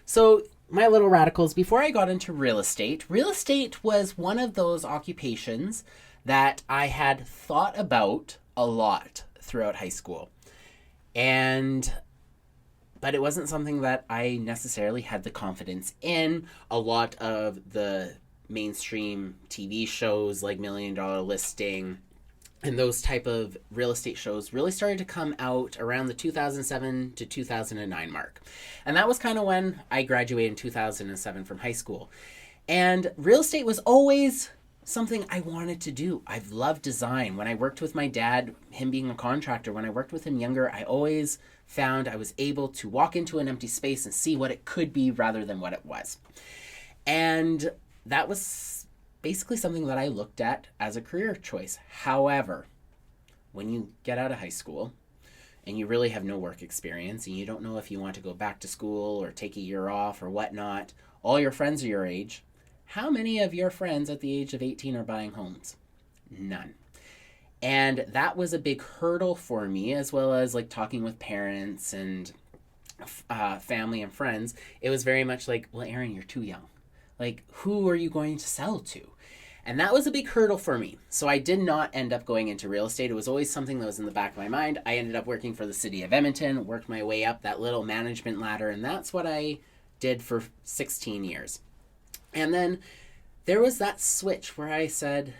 So, my little radicals, before I got into real estate was one of those occupations that I had thought about a lot throughout high school. And but it wasn't something that I necessarily had the confidence in. A lot of the mainstream TV shows like Million Dollar Listing and those type of real estate shows really started to come out around the 2007 to 2009 mark. And that was kind of when I graduated in 2007 from high school. And real estate was always something I wanted to do. I've loved design. When I worked with my dad, him being a contractor, when I worked with him younger, I always found I was able to walk into an empty space and see what it could be rather than what it was. And that was basically something that I looked at as a career choice. However, when you get out of high school and you really have no work experience and you don't know if you want to go back to school or take a year off or whatnot, all your friends are your age. How many of your friends at the age of 18 are buying homes? None. And that was a big hurdle for me, as well as like talking with parents and family and friends. It was very much like, well, Aaron, you're too young. Like, who are you going to sell to? And that was a big hurdle for me. So I did not end up going into real estate. It was always something that was in the back of my mind. I ended up working for the city of Edmonton, worked my way up that little management ladder, and that's what I did for 16 years. And then there was that switch where I said,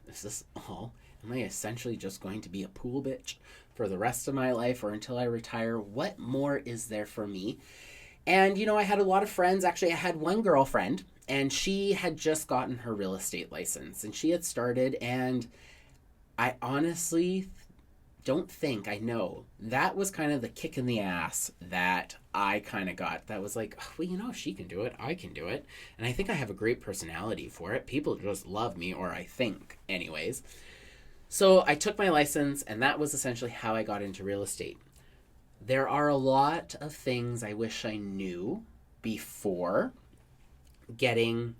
is this all? Am I essentially just going to be a pool bitch for the rest of my life or until I retire? What more is there for me? And, I had a lot of friends. Actually, I had one girlfriend, and she had just gotten her real estate license, and she had started, and I honestly I know that was kind of the kick in the ass that I kind of got. That was like, well, if she can do it, I can do it. And I think I have a great personality for it. People just love me, or I think anyways. So I took my license, and that was essentially how I got into real estate. There are a lot of things I wish I knew before getting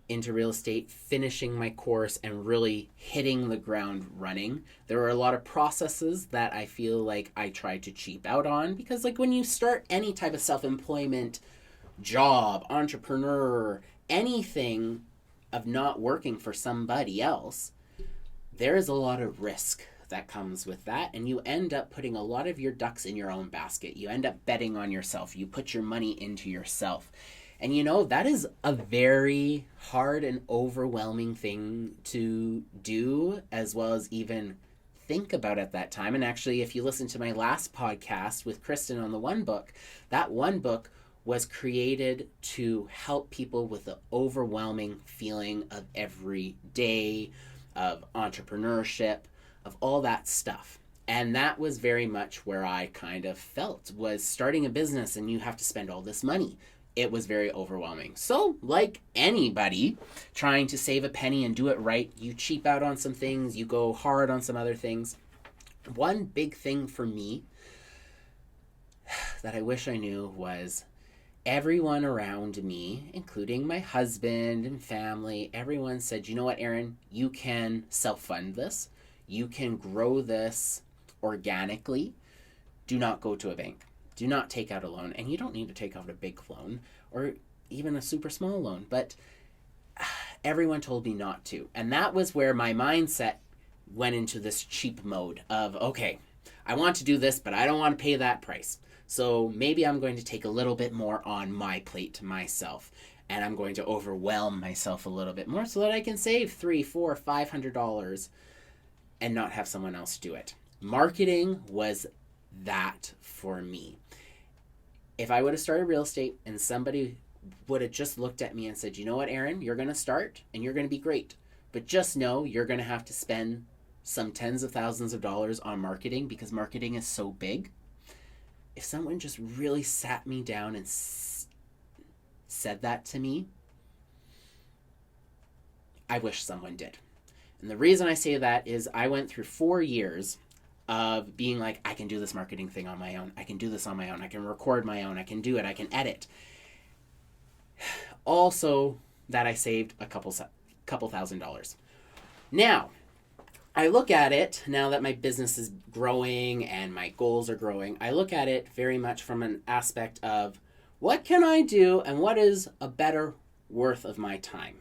into real estate, finishing my course, and really hitting the ground running. There are a lot of processes that I feel like I tried to cheap out on because, like, when you start any type of self-employment job, entrepreneur, anything of not working for somebody else, there is a lot of risk that comes with that, and you end up putting a lot of your ducks in your own basket. You end up betting on yourself. You put your money into yourself. And that is a very hard and overwhelming thing to do, as well as even think about at that time. And actually, if you listen to my last podcast with Kristen on the One Book, that One Book was created to help people with the overwhelming feeling of every day, of entrepreneurship, of all that stuff. And that was very much where I kind of felt, was starting a business and you have to spend all this money. It was very overwhelming. So, like anybody trying to save a penny and do it right, you cheap out on some things, you go hard on some other things. One big thing for me that I wish I knew was everyone around me, including my husband and family, everyone said, you know what, Aaron, you can self-fund this. You can grow this organically. Do not go to a bank. Do not take out a loan. And you don't need to take out a big loan or even a super small loan. But everyone told me not to. And that was where my mindset went into this cheap mode of, okay, I want to do this, but I don't want to pay that price. So maybe I'm going to take a little bit more on my plate to myself. And I'm going to overwhelm myself a little bit more so that I can save $300, $400, $500 and not have someone else do it. Marketing was that for me. If I would have started real estate and somebody would have just looked at me and said, you know what, Aaron, you're going to start and you're going to be great. But just know you're going to have to spend some tens of thousands of dollars on marketing because marketing is so big. If someone just really sat me down and said that to me, I wish someone did. And the reason I say that is I went through 4 years of being like, I can do this marketing thing on my own. I can do this on my own. I can record my own. I can do it. I can edit. Also, that I saved a couple $1,000s. Now, I look at it, now that my business is growing and my goals are growing, I look at it very much from an aspect of What can I do and what is a better worth of my time?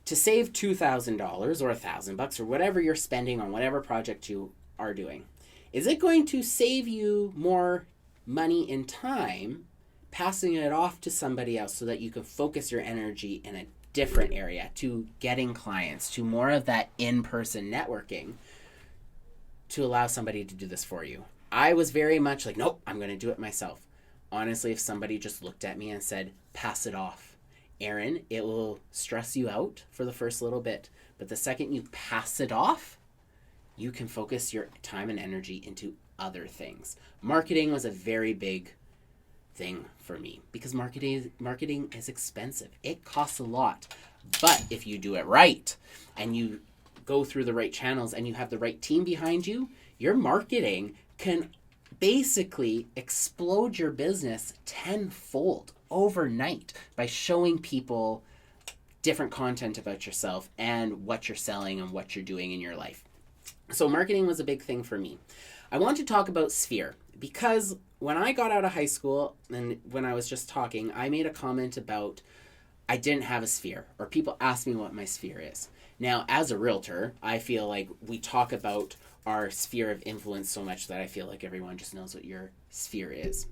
To save $2,000 or $1,000 or whatever you're spending on whatever project you are doing, is it going to save you more money in time passing it off to somebody else so that you can focus your energy in a different area to getting clients, to more of that in-person networking, to allow somebody to do this for you? I was very much like, nope, I'm going to do it myself. Honestly, if somebody just looked at me and said, pass it off, Aaron, it will stress you out for the first little bit, but the second you pass it off, you can focus your time and energy into other things. Marketing was a very big thing for me because marketing is expensive. It costs a lot. But if you do it right and you go through the right channels and you have the right team behind you, your marketing can basically explode your business tenfold overnight by showing people different content about yourself and what you're selling and what you're doing in your life. So marketing was a big thing for me. I want to talk about sphere because when I got out of high school and when I was just talking, I made a comment about I didn't have a sphere, or people ask me what my sphere is. Now, as a realtor, I feel like we talk about our sphere of influence so much that I feel like everyone just knows what your sphere is.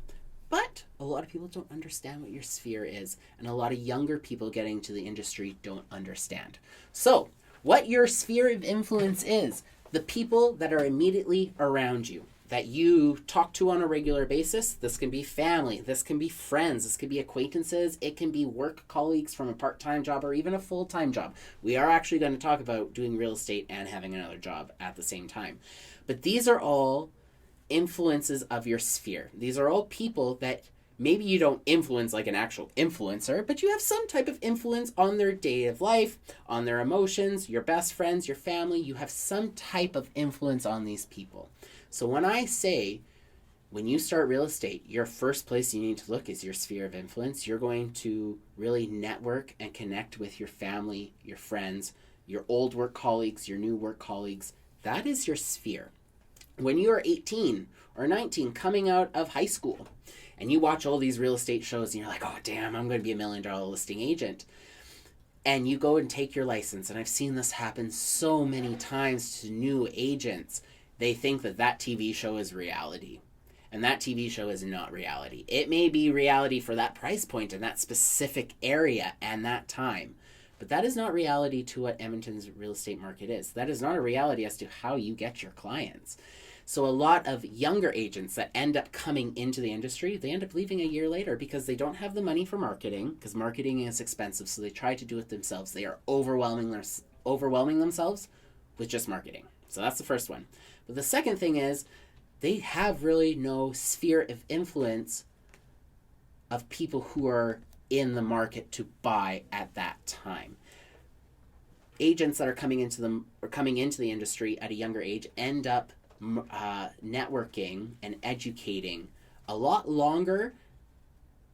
But a lot of people don't understand what your sphere is, and a lot of younger people getting to the industry don't understand. So, what your sphere of influence is, the people that are immediately around you, that you talk to on a regular basis. This can be family, this can be friends, this can be acquaintances, it can be work colleagues from a part-time job or even a full-time job. We are actually going to talk about doing real estate and having another job at the same time. But these are all influences of your sphere. These are all people that maybe you don't influence like an actual influencer, but you have some type of influence on their day of life, on their emotions, your best friends, your family. You have some type of influence on these people. So when I say, when you start real estate, your first place you need to look is your sphere of influence. You're going to really network and connect with your family, your friends, your old work colleagues, your new work colleagues. That is your sphere. When you are 18 or 19 coming out of high school and you watch all these real estate shows and you're like, oh, damn, I'm going to be $1 million listing agent. And you go and take your license. And I've seen this happen so many times to new agents. They think that that TV show is reality. And that TV show is not reality. It may be reality for that price point in that specific area and that time. But that is not reality to what Edmonton's real estate market is. That is not a reality as to how you get your clients. So a lot of younger agents that end up coming into the industry, they end up leaving a year later because they don't have the money for marketing, because marketing is expensive, so they try to do it themselves. They are overwhelming themselves with just marketing. So that's the first one. But the second thing is they have really no sphere of influence of people who are in the market to buy at that time. Agents that are coming into the industry at a younger age end up networking and educating a lot longer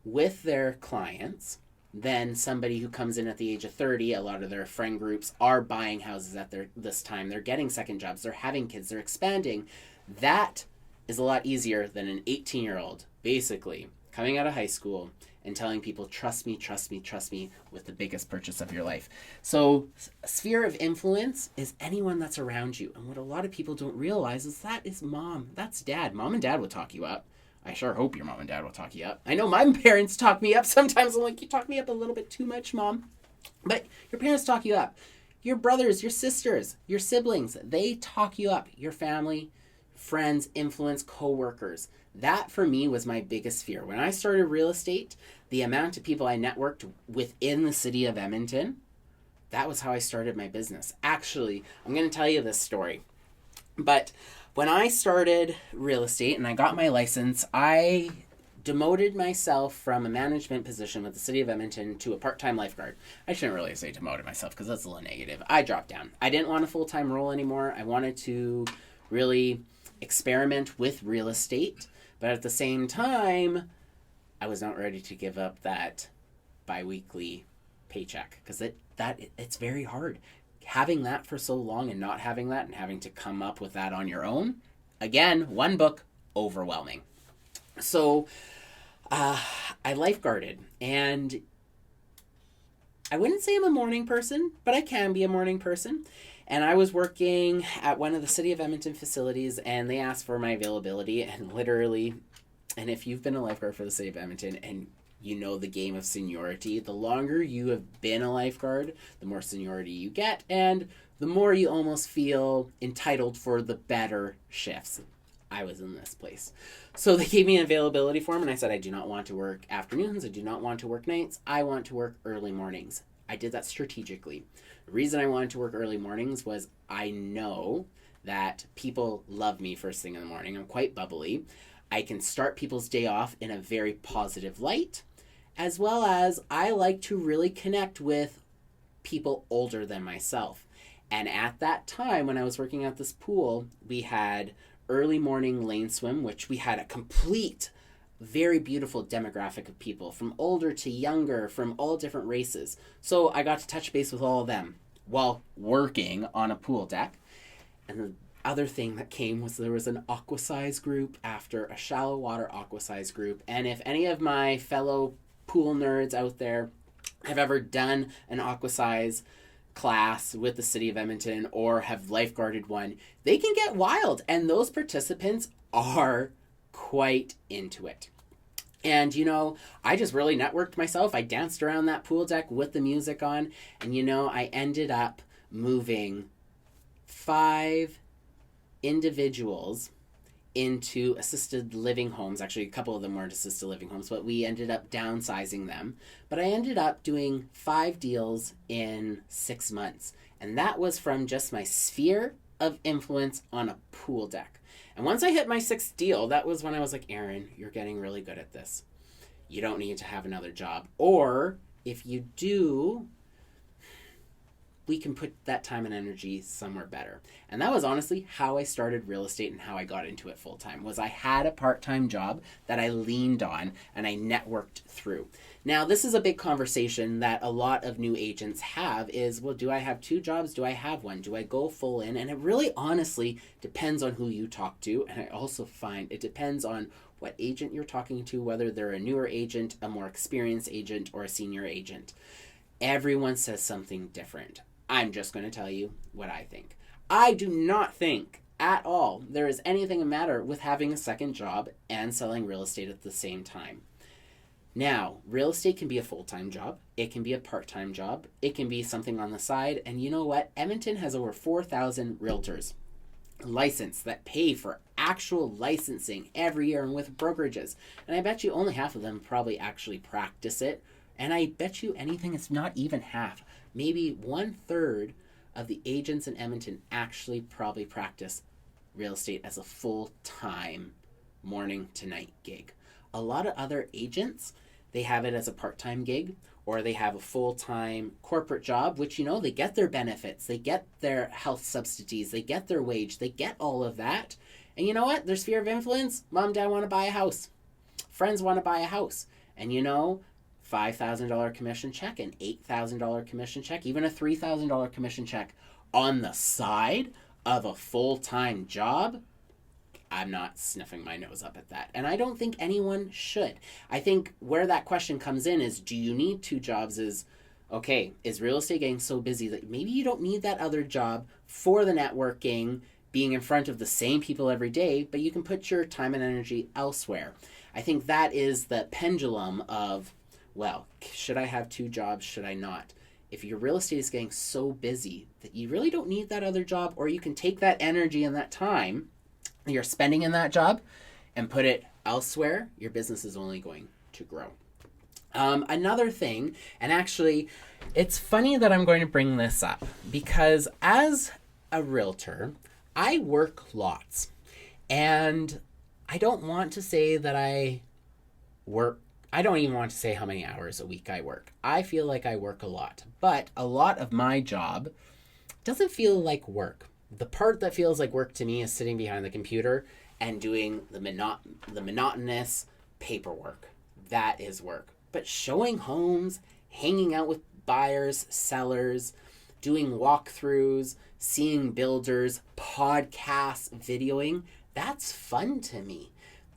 with their clients than somebody who comes in at the age of 30. A lot of their friend groups are buying houses at this time. They're getting second jobs. They're having kids. They're expanding. That is a lot easier than an 18-year-old basically coming out of high school and telling people, trust me, trust me, trust me with the biggest purchase of your life. So sphere of influence is anyone that's around you. And what a lot of people don't realize is that is mom, that's dad. Mom and dad will talk you up. I sure hope your mom and dad will talk you up. I know my parents talk me up sometimes. I'm like, you talk me up a little bit too much, Mom. But your parents talk you up. Your brothers, your sisters, your siblings, they talk you up. Your family, friends, influence, co-workers. That for me was my biggest fear. When I started real estate, the amount of people I networked within the city of Edmonton, that was how I started my business. Actually, I'm going to tell you this story. But when I started real estate and I got my license, I demoted myself from a management position with the city of Edmonton to a part-time lifeguard. I shouldn't really say demoted myself because that's a little negative. I dropped down. I didn't want a full-time role anymore. I wanted to really experiment with real estate. But at the same time, I was not ready to give up that bi-weekly paycheck because it's very hard. Having that for so long and not having that and having to come up with that on your own, again, one book, overwhelming. So I lifeguarded, and I wouldn't say I'm a morning person, but I can be a morning person. And I was working at one of the City of Edmonton facilities, and they asked for my availability, and literally, and if you've been a lifeguard for the City of Edmonton and you know the game of seniority, the longer you have been a lifeguard, the more seniority you get, and the more you almost feel entitled for the better shifts. I was in this place. So they gave me an availability form, and I said, I do not want to work afternoons. I do not want to work nights. I want to work early mornings. I did that strategically. The reason I wanted to work early mornings was I know that people love me first thing in the morning. I'm quite bubbly. I can start people's day off in a very positive light, as well as I like to really connect with people older than myself. And at that time, when I was working at this pool, we had early morning lane swim, which we had a complete, very beautiful demographic of people, from older to younger, from all different races. So I got to touch base with all of them while working on a pool deck. And the other thing that came was there was an aqua size group after a shallow water aqua size group. And if any of my fellow pool nerds out there have ever done an aqua size class with the City of Edmonton or have lifeguarded one, they can get wild, and those participants are quite into it. And I just really networked myself. I danced around that pool deck with the music on, and I ended up moving 5 individuals into assisted living homes. Actually, a couple of them weren't assisted living homes, but we ended up downsizing them. But I ended up doing 5 deals in 6 months. And that was from just my sphere of influence on a pool deck. And once I hit my 6th deal, that was when I was like, Aaron, you're getting really good at this. You don't need to have another job. Or if you do, we can put that time and energy somewhere better. And that was honestly how I started real estate and how I got into it full time. Was I had a part-time job that I leaned on and I networked through. Now, this is a big conversation that a lot of new agents have is, well, do I have 2 jobs? Do I have one? Do I go full in? And it really honestly depends on who you talk to. And I also find it depends on what agent you're talking to, whether they're a newer agent, a more experienced agent, or a senior agent. Everyone says something different. I'm just going to tell you what I think. I do not think at all there is anything the matter with having a second job and selling real estate at the same time. Now, real estate can be a full-time job. It can be a part-time job. It can be something on the side. And you know what? Edmonton has over 4,000 realtors licensed that pay for actual licensing every year and with brokerages. And I bet you only half of them probably actually practice it. And I bet you anything, it's not even half. Maybe 1/3 of the agents in Edmonton actually probably practice real estate as a full-time morning to night gig. A lot of other agents, they have it as a part-time gig, or they have a full-time corporate job, which, they get their benefits, they get their health subsidies, they get their wage, they get all of that. And you know what? Their sphere of influence, mom, dad want to buy a house. Friends want to buy a house. And $5,000 commission check, an $8,000 commission check, even a $3,000 commission check on the side of a full-time job. I'm not sniffing my nose up at that. And I don't think anyone should. I think where that question comes in is, do you need 2 jobs? Is real estate getting so busy that maybe you don't need that other job for the networking, being in front of the same people every day, but you can put your time and energy elsewhere. I think that is the pendulum of, well, should I have 2 jobs? Should I not? If your real estate is getting so busy that you really don't need that other job, or you can take that energy and that time you're spending in that job and put it elsewhere, your business is only going to grow. Another thing, and actually, it's funny that I'm going to bring this up because as a realtor, I work lots. And I don't want to say that I don't even want to say how many hours a week I work. I feel like I work a lot, but a lot of my job doesn't feel like work. The part that feels like work to me is sitting behind the computer and doing the monotonous paperwork. That is work. But showing homes, hanging out with buyers, sellers, doing walkthroughs, seeing builders, podcasts, videoing, that's fun to me.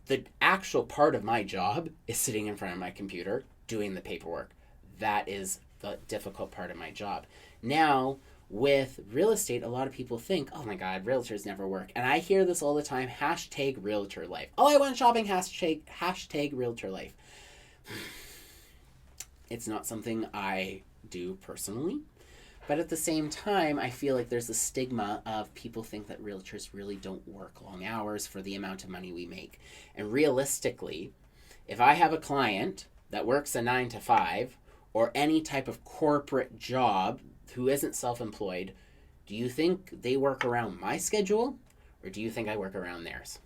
The actual part of my job is sitting in front of my computer doing the paperwork. That is the difficult part of my job. Now, with real estate, a lot of people think, oh my God, realtors never work. And I hear this all the time, hashtag realtor life. Oh, I went shopping, hashtag realtor life. It's not something I do personally. But at the same time, I feel like there's a stigma of people think that realtors really don't work long hours for the amount of money we make. And realistically, if I have a client that works a 9 to 5 or any type of corporate job who isn't self-employed, do you think they work around my schedule or do you think I work around theirs?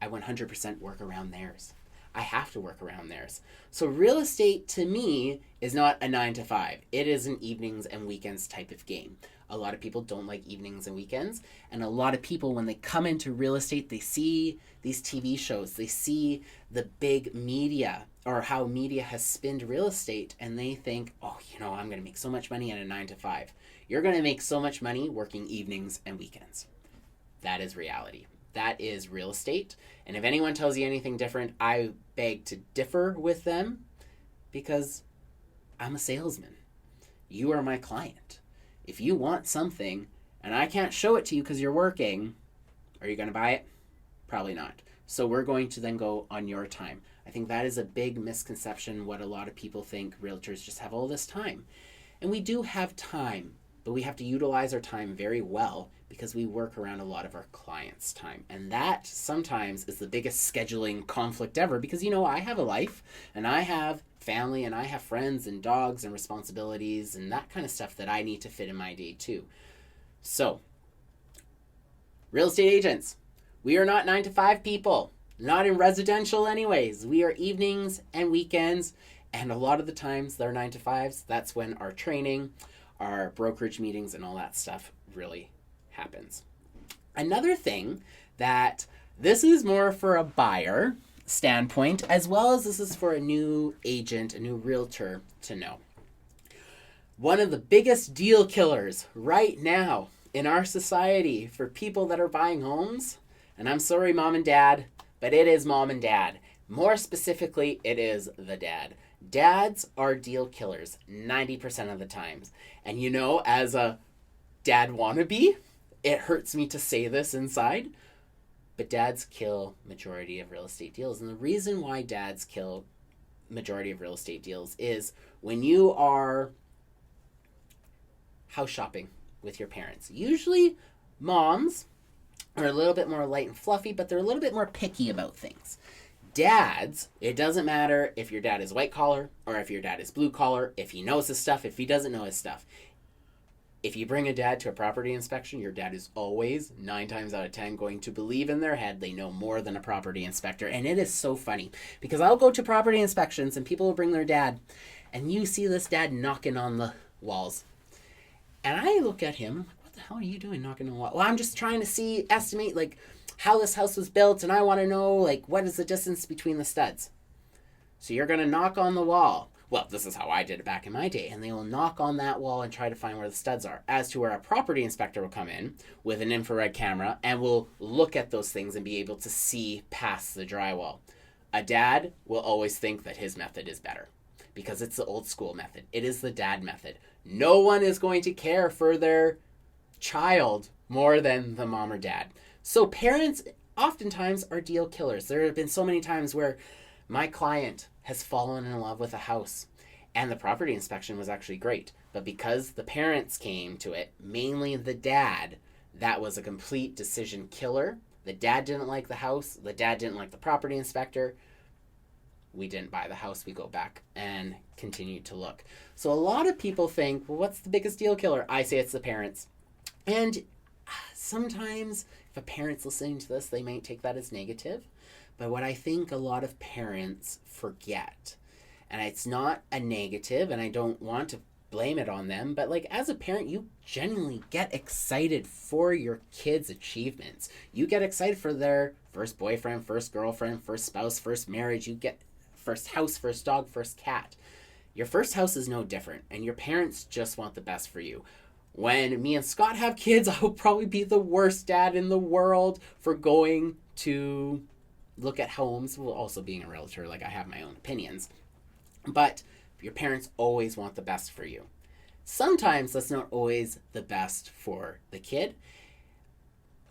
I 100% work around theirs. I have to work around theirs. So real estate to me is not a 9 to 5. It is an evenings and weekends type of game. A lot of people don't like evenings and weekends. And a lot of people, when they come into real estate, they see these TV shows. They see the big media or how media has spinned real estate. And they think, oh, I'm going to make so much money in a 9 to 5. You're going to make so much money working evenings and weekends. That is reality. That is real estate. And if anyone tells you anything different, I beg to differ with them because I'm a salesman. You are my client. If you want something and I can't show it to you because you're working, are you going to buy it? Probably not. So we're going to then go on your time. I think that is a big misconception. What a lot of people think realtors just have all this time. And we do have time, but we have to utilize our time very well because we work around a lot of our clients' time. And that sometimes is the biggest scheduling conflict ever because, I have a life and I have family and I have friends and dogs and responsibilities and that kind of stuff that I need to fit in my day too. So, real estate agents, we are not 9 to 5 people, not in residential anyways. We are evenings and weekends, and a lot of the times they're 9 to 5s. That's when our training, our brokerage meetings and all that stuff really happens. Another thing that this is more for a buyer standpoint, as well as this is for a new agent, a new realtor to know. One of the biggest deal killers right now in our society for people that are buying homes, and I'm sorry, mom and dad, but it is mom and dad. More specifically, it is the dad. Dads are deal killers 90% of the times. And as a dad wannabe, it hurts me to say this inside, but dads kill majority of real estate deals. And the reason why dads kill majority of real estate deals is when you are house shopping with your parents. Usually moms are a little bit more light and fluffy, but they're a little bit more picky about things. Dads, it doesn't matter if your dad is white collar or if your dad is blue collar, if he knows his stuff, if he doesn't know his stuff. If you bring a dad to a property inspection, your dad is always, 9 times out of 10, going to believe in their head they know more than a property inspector. And it is so funny because I'll go to property inspections and people will bring their dad and you see this dad knocking on the walls. And I look at him, what the hell are you doing knocking on the wall? Well, I'm just trying to estimate how this house was built and I want to know what is the distance between the studs. So you're going to knock on the wall. Well, this is how I did it back in my day. And they will knock on that wall and try to find where the studs are. As to where a property inspector will come in with an infrared camera and will look at those things and be able to see past the drywall. A dad will always think that his method is better because it's the old school method. It is the dad method. No one is going to care for their child more than the mom or dad. So parents oftentimes are deal killers. There have been so many times where my client has fallen in love with a house and the property inspection was actually great. But because the parents came to it, mainly the dad, that was a complete decision killer. The dad didn't like the house. The dad didn't like the property inspector. We didn't buy the house. We go back and continue to look. So a lot of people think, well, what's the biggest deal killer? I say it's the parents. And sometimes if a parent's listening to this, they might take that as negative. But what I think a lot of parents forget, and it's not a negative, and I don't want to blame it on them, but as a parent, you genuinely get excited for your kids' achievements. You get excited for their first boyfriend, first girlfriend, first spouse, first marriage. You get first house, first dog, first cat. Your first house is no different, and your parents just want the best for you. When me and Scott have kids, I will probably be the worst dad in the world for going to look at homes, well, also being a realtor, like I have my own opinions, but your parents always want the best for you. Sometimes that's not always the best for the kid.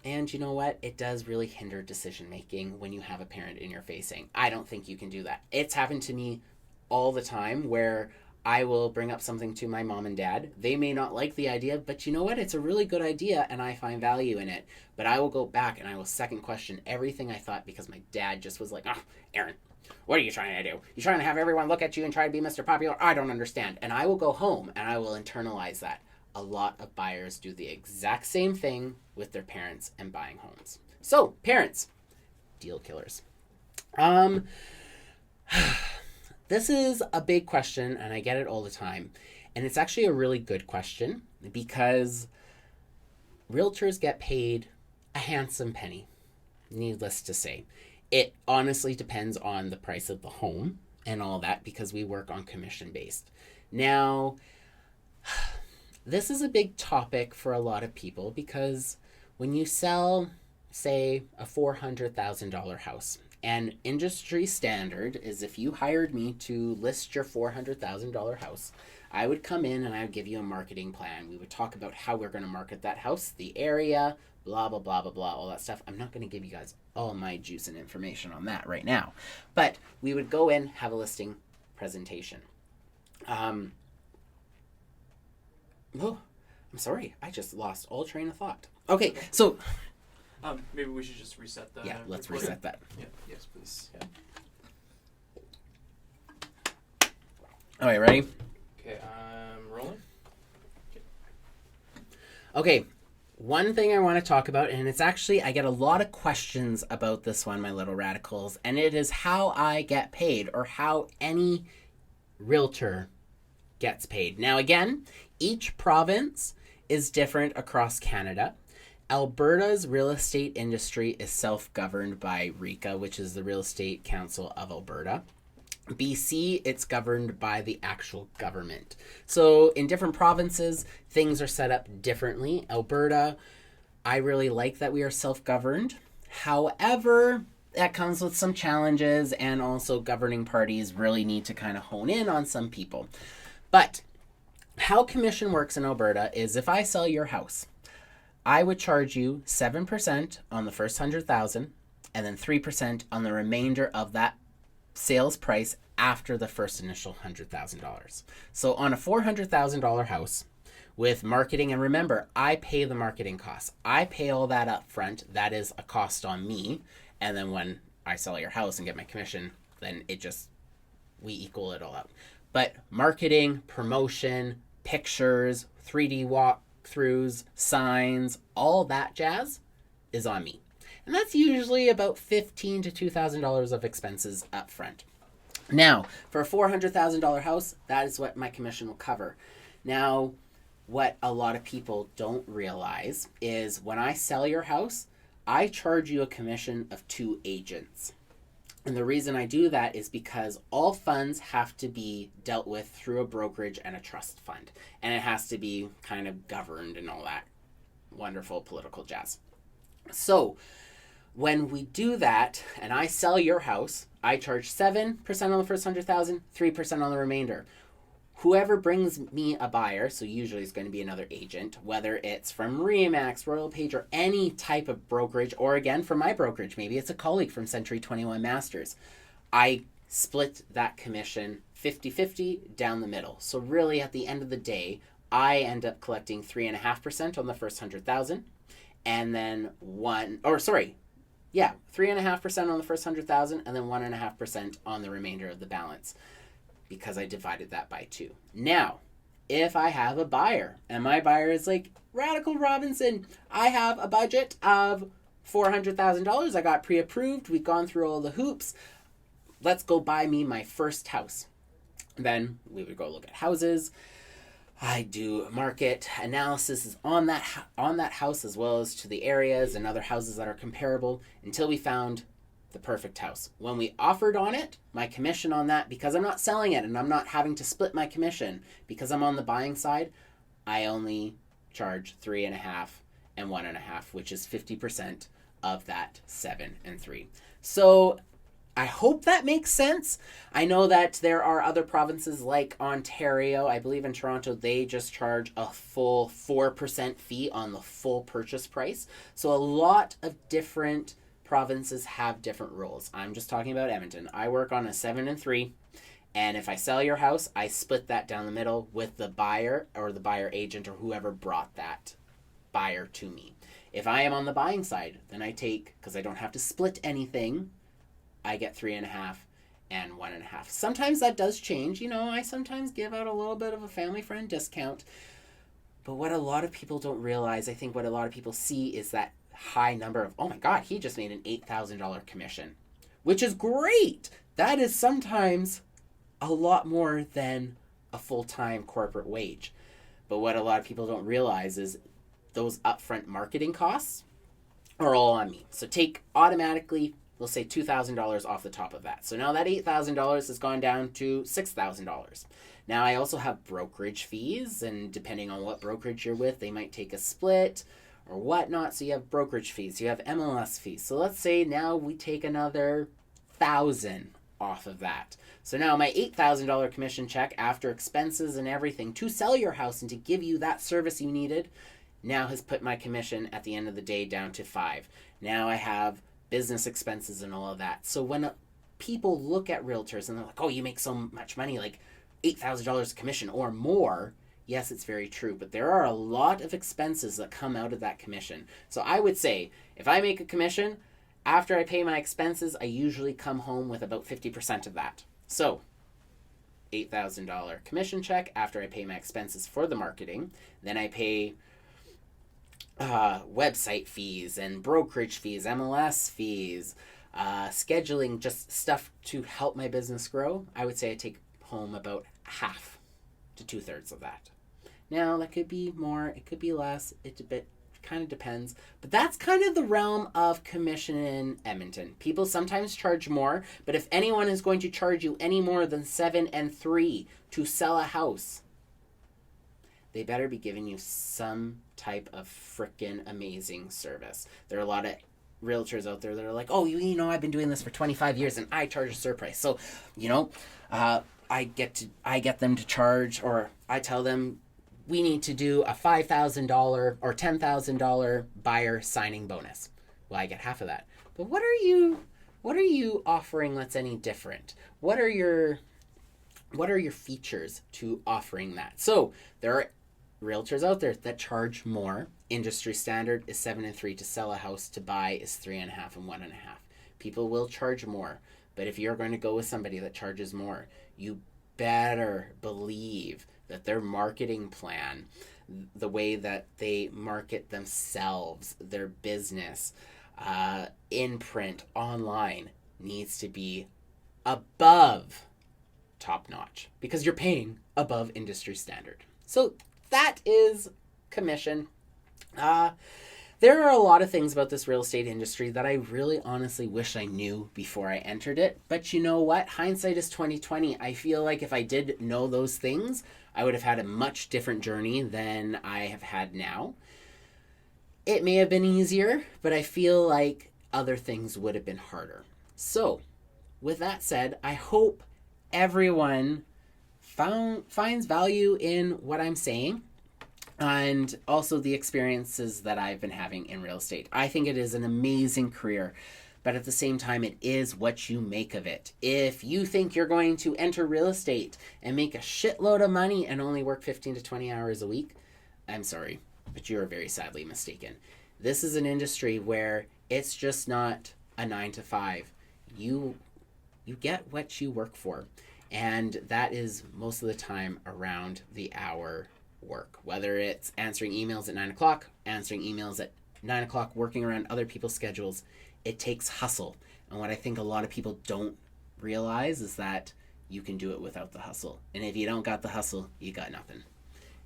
And you know what? It does really hinder decision making when you have a parent in your face saying, I don't think you can do that. It's happened to me all the time where I will bring up something to my mom and dad. They may not like the idea, but you know what? It's a really good idea and I find value in it. But I will go back and I will second question everything I thought because my dad just was like, oh, Aaron, what are you trying to do? You trying to have everyone look at you and try to be Mr. Popular? I don't understand. And I will go home and I will internalize that. A lot of buyers do the exact same thing with their parents and buying homes. So, parents, deal killers. This is a big question, and I get it all the time. And it's actually a really good question because realtors get paid a handsome penny, needless to say. It honestly depends on the price of the home and all that because we work on commission-based. Now, this is a big topic for a lot of people because when you sell, say, a $400,000 house, and industry standard is if you hired me to list your $400,000 house, I would come in and I would give you a marketing plan. We would talk about how we're going to market that house, the area, blah, blah, blah, blah, blah, all that stuff. I'm not going to give you guys all my juice and information on that right now. But we would go in, have a listing presentation. Oh, I'm sorry. I just lost all train of thought. Okay, so... maybe we should just reset that. Yeah, let's reset that. Yeah. Yes, please. Yeah. All right, ready? Okay, I'm rolling. Okay, one thing I want to talk about, and it's actually, I get a lot of questions about this one, my little radicals, and it is how I get paid or how any realtor gets paid. Now, again, each province is different across Canada. Alberta's real estate industry is self-governed by RECA, which is the Real Estate Council of Alberta. BC, it's governed by the actual government. So in different provinces, things are set up differently. Alberta, I really like that we are self-governed. However, that comes with some challenges, and also governing parties really need to kind of hone in on some people. But how commission works in Alberta is if I sell your house, I would charge you 7% on the first 100,000 and then 3% on the remainder of that sales price after the first initial $100,000. So on a $400,000 house with marketing, and remember, I pay the marketing costs. I pay all that up front. That is a cost on me. And then when I sell your house and get my commission, then we equal it all out. But marketing, promotion, pictures, 3D walkthroughs, signs, all that jazz is on me. And that's usually about $1,500 to $2,000 of expenses up front. Now, for a $400,000 house, that is what my commission will cover. Now, what a lot of people don't realize is when I sell your house, I charge you a commission of 2 agents. And the reason I do that is because all funds have to be dealt with through a brokerage and a trust fund. And it has to be kind of governed and all that wonderful political jazz. So when we do that and I sell your house, I charge 7% on the first 100,000, 3% on the remainder. Whoever brings me a buyer, so usually it's going to be another agent, whether it's from Remax, Royal Page, or any type of brokerage, or again, from my brokerage, maybe it's a colleague from Century 21 Masters. I split that commission 50-50 down the middle. So really, at the end of the day, I end up collecting 3.5% on the first 100,000, and then 3.5% on the first 100,000, and then 1.5% on the remainder of the balance, because I divided that by 2. Now, if I have a buyer, and my buyer is like, Radical Robinson, I have a budget of $400,000. I got pre-approved. We've gone through all the hoops. Let's go buy me my first house. Then we would go look at houses. I do market analysis on that house as well as to the areas and other houses that are comparable until we found the perfect house. When we offered on it, my commission on that, because I'm not selling it and I'm not having to split my commission because I'm on the buying side, I only charge 3.5 and 1.5, which is 50% of that 7 and 3. So I hope that makes sense. I know that there are other provinces like Ontario. I believe in Toronto, they just charge a full 4% fee on the full purchase price. So a lot of different provinces have different rules. I'm just talking about Edmonton. I work on a 7 and 3. And if I sell your house, I split that down the middle with the buyer or the buyer agent or whoever brought that buyer to me. If I am on the buying side, then I take, because I don't have to split anything, I get 3.5 and 1.5. Sometimes that does change. I sometimes give out a little bit of a family friend discount. But what a lot of people don't realize, I think what a lot of people see is that high number of, oh my God, he just made an $8,000 commission, which is great. That is sometimes a lot more than a full-time corporate wage. But what a lot of people don't realize is those upfront marketing costs are all on me. So take automatically, we'll say $2,000 off the top of that. So now that $8,000 has gone down to $6,000. Now I also have brokerage fees, and depending on what brokerage you're with, they might take a split or whatnot. So you have brokerage fees, you have MLS fees. So let's say now we take another $1,000 off of that. So now my $8,000 commission check after expenses and everything to sell your house and to give you that service you needed now has put my commission at the end of the day down to $5. Now I have business expenses and all of that. So when people look at realtors and they're like, oh, you make so much money, like $8,000 commission or more, yes, it's very true. But there are a lot of expenses that come out of that commission. So I would say if I make a commission, after I pay my expenses, I usually come home with about 50% of that. So $8,000 commission check after I pay my expenses for the marketing. Then I pay website fees and brokerage fees, MLS fees, scheduling, just stuff to help my business grow. I would say I take home about half to 2/3 of that. Now, that could be more, it could be less, it kind of depends. But that's kind of the realm of commission in Edmonton. People sometimes charge more, but if anyone is going to charge you any more than 7 and 3 to sell a house, they better be giving you some type of freaking amazing service. There are a lot of realtors out there that are like, oh, I've been doing this for 25 years and I charge a surprise price. So, I get them to charge, or I tell them we need to do a $5,000 or $10,000 buyer signing bonus. Well, I get half of that. But what are you offering that's any different? What are your features to offering that? So there are realtors out there that charge more. Industry standard is 7 and 3 to sell a house. To buy is 3.5 and 1.5. People will charge more, but if you're going to go with somebody that charges more, you better believe that their marketing plan, the way that they market themselves, their business, in print, online, needs to be above top notch, because you're paying above industry standard. So that is commission. There are a lot of things about this real estate industry that I really honestly wish I knew before I entered it. But you know what? Hindsight is 2020. I feel like if I did know those things, I would have had a much different journey than I have had now. It may have been easier, but I feel like other things would have been harder. So, with that said, I hope everyone finds value in what I'm saying, and also the experiences that I've been having in real estate. I think it is an amazing career, but at the same time, it is what you make of it. If you think you're going to enter real estate and make a shitload of money and only work 15 to 20 hours a week, I'm sorry, but you are very sadly mistaken. This is an industry where it's just not a 9 to 5. You get what you work for, and that is most of the time around the hour work, whether it's answering emails at 9 o'clock, answering emails at 9 o'clock, working around other people's schedules. It takes hustle. And what I think a lot of people don't realize is that you can do it without the hustle. And if you don't got the hustle, you got nothing.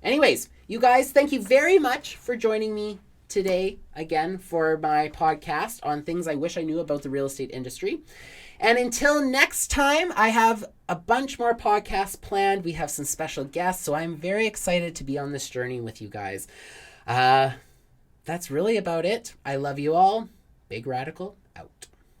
Anyways, you guys, thank you very much for joining me today again for my podcast on things I wish I knew about the real estate industry. And until next time, I have a bunch more podcasts planned. We have some special guests, so I'm very excited to be on this journey with you guys. That's really about it. I love you all. Big Radical out.